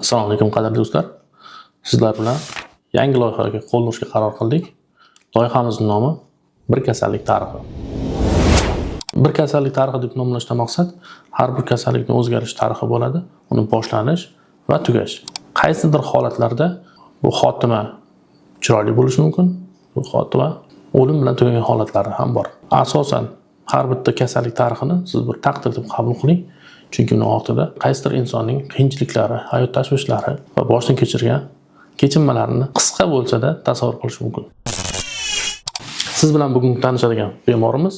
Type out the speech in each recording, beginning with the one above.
Assalomu alaykum qadrli do'stlar. Sizlar bilan yangi loyihaga qo'l urishga qaror qildik. Loyihamizning nomi Bir kasallik tarixi. Bir kasallik tarixi deb nomlashdan maqsad har bir kasallikning o'zgarish tarixi bo'ladi, uni boshlanish va tugash. Qaysidir holatlarda bu xotima chiroyli bo'lishi mumkin, bu xotima o'lim bilan tugagan holatlari ham bor. Asosan har bitta kasallik tarixini siz bir taqdir deb qabul qiling. Chunki uning ortida qaysidir insonning qiyinchiliklari, hayot tashvishlari va boshdan kechirgan kechinmalarini qisqa bo'lsa-da tasavvur qilish mumkin. Siz bilan bugun tanishadigan bemorimiz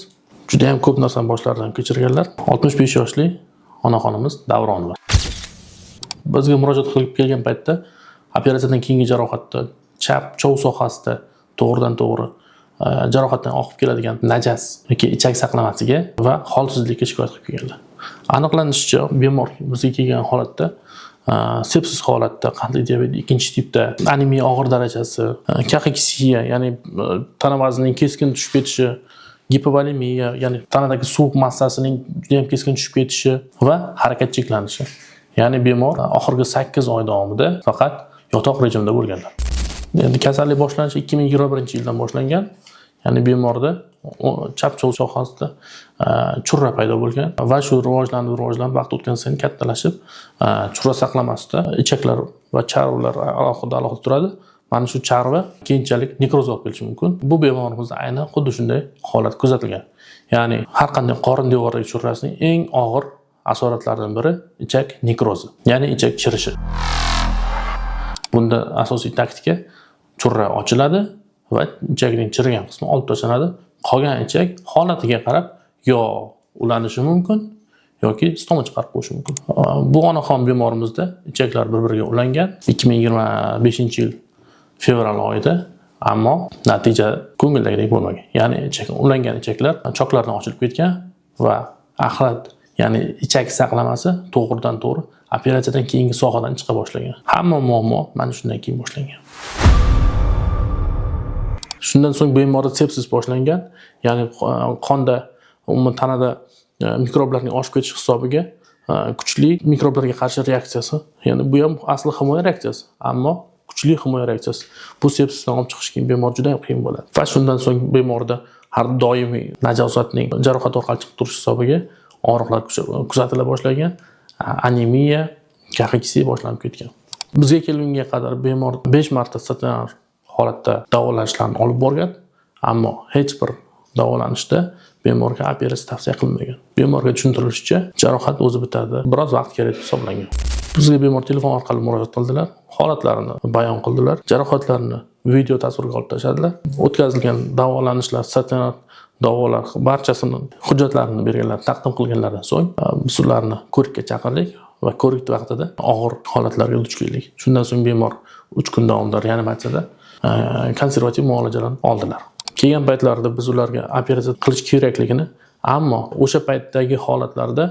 juda ham ko'p narsani boshlaridan kechirganlar. 65 yoshli onaxonimiz Davronova. Bizga murojaat qilib kelgan paytda operatsiyadan keyingi jarohatda chap chov sohasida to'g'ridan-to'g'ri jarohatdan oqib keladigan najas yoki ichak saqlamasiga va holsizlikka shikoyat qilib kelganlar. Aniqlanishicha, bemor bizga kelgan holatda sepsis holatda, qandli diabet 2-tipda, anemiya og'ir darajasi, kaxiksiya, ya'ni tana vaznining keskin tushib ketishi, gipovolemiya, ya'ni tanadagi suv massasining juda ham keskin tushib ketishi va harakat cheklanishi. Ya'ni bemor oxirgi 8 oy davomida faqat yotoq rejimida bo'lganlar. Endi kasallik boshlanishi 2021-yildan boshlangan. Ya'ni bemorda chap-chov sohasida churra paydo bo'lgan va shu rivojlanib vaqt o'tgan sayin kattalashib, churra saqlamasida ichaklar va charvalar alohida turadi. Mana shu charva keyinchalik nekroz olib kelishi mumkin. Bu bemorimizda aynan xuddi shunday holat kuzatilgan. Ya'ni har qanday qorin devoridagi churrasining eng og'ir asoratlaridan biri ichak nekrozi, ya'ni ichak chirishi. Bunda asosiy taktika churra ochiladi va ichakning chirigan qismi olib tashlanadi. Qolgan ichak holatiga qarab yo ulanishi mumkin yoki stoma chiqarib qo'yishi mumkin. Bu onaxon bemorimizda ichaklar bir-biriga ulangan 2025-yil fevral oyida, ammo natija ko'ngildagidek bo'lmagan. Ya'ni ulangan ichaklar choklardan ochilib ketgan va axlat, ya'ni ichak saqlamasi to'g'ridan-to'g'ri operatsiyadan keyingi sohadan chiqa boshlagan. Hamma muammo mana shundan keyin boshlangan. Shundan so'ng bemorda sepsis boshlangan, ya'ni qonda, umuman tanada mikroblarning oshib ketish hisobiga kuchli mikroblarga qarshi reaksiyasi, ya'ni bu ham asli himoya reaksiyasi, ammo kuchli himoya reaksiyasi. Bu sepsisdan olib chiqish keyin bemor juda ham qiyin bo'ladi. Va shundan so'ng bemorda har doimiy najosatning jarohat orqali chiqib turish hisobiga og'riqlar kuzatila boshlagan, anemiya, kaxiksiya boshlanib ketgan. Bizga kelgunga qadar bemor 5 marta statsionar holatda davolanishlarni olib borgan, ammo hech bir davolanishda bemorga operatsiya tavsiya qilinmagan. Bemorga tushuntirilishicha, jarohat o'zi bitadi, biroz vaqt kerak deb hisoblangan. Bizga bemor telefon orqali murojaat qildilar, holatlarini bayon qildilar, jarohatlarini video tasvirga olib tashladilar. O'tkazilgan davolanishlar, statsionar davolar barchasini hujjatlarini berganlar, taqdim qilganlardan so'ng biz ularni ko'rikka chaqirdik va ko'rik vaqtida og'ir holatlarga duch keldik. Shundan so'ng bemor 3 kun davomida reanimatsiyada konservativ muolajalarni oldilar. Kelgan paytlarida biz ularga operatsiya qilish kerakligini, ammo o'sha paytdagi holatlarda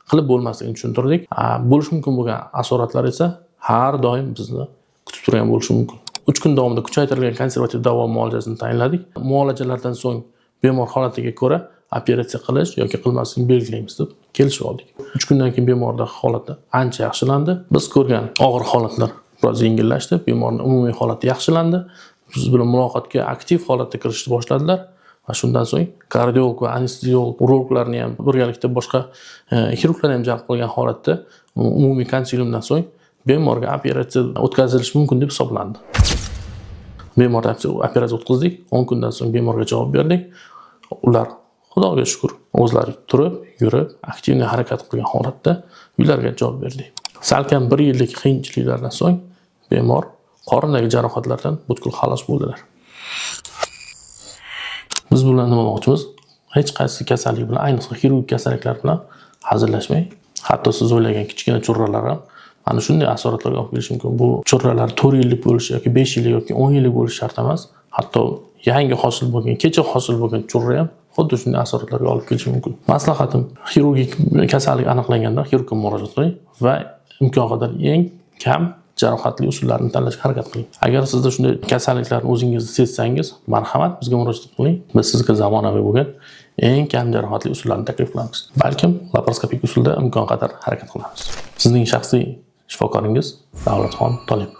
qilib bo'lmasligini tushuntirdik. Bo'lish mumkin bo'lgan asoratlar esa har doim bizni kutib turgan bo'lishi mumkin. 3 kun davomida kuchaytirilgan konservativ davo muolajasini tayinladik. Muolajalardan so'ng bemor holatiga ko'ra operatsiya qilish yoki qilmaslikni belgilaymiz deb kelishib oldik. 3 kundan keyin bemorda holati ancha yaxshilandi. Biz ko'rgan og'ir holatlar biroz yengillashdi, bemorning umumiy holati yaxshilandi. Biz bilan muloqotga aktiv holatda kirishni boshladilar va shundan so'ng kardiolog va anesteziolog, urologlarni ham birgalikda boshqa xirurglarni ham jalb qilgan holatda umumiy konsiliumdan so'ng bemorga operatsiya o'tkazilishi mumkin deb hisoblandi. Bemorga operatsiya o'tkazdik, 10 kundan so'ng bemorga javob berdik. Ular Xudoga shukr, o'zlari turib, yurib, aktiv harakat qilgan holatda uylariga javob berdi. Salkam 1 yillik qiyinchiliklardan so'ng bemor qorindagi jarohatlardan butkul xalos bo'ldilar. Biz bilan nima demoqchimiz? Hech qaysi kasallik bilan, ayniqsa xirurgik kasalliklar bilan hazillashmang. Hatto siz o'ylagan kichkina churralar ham mana shunday asoratlarga olib kelishi mumkin. Bu churralar 4 yillik bo'lishi yoki 5 yillik yoki 10 yillik bo'lishi shart emas. Hatto yangi hosil bo'lgan, kecha hosil bo'lgan churra ham xuddi shunday asoratlarga olib kelishi mumkin. Maslahatim, xirurgik kasallik aniqlanganda xirurgga murojaat qiling va imkon qadar eng kam jarohatli usullarni tanlashga harakat qiling. Agar sizda shunday kasalliklarni o'zingizni sezsangiz, marhamat bizga murojaat qiling. Biz sizga zamonaviy bo'lgan eng kam jarohatli usullarni taklif qilamiz. Balkim laparoskopik usulda imkon qadar harakat qilamiz. Sizning shaxsiy shifokoringiz Davlatxon Tolipov.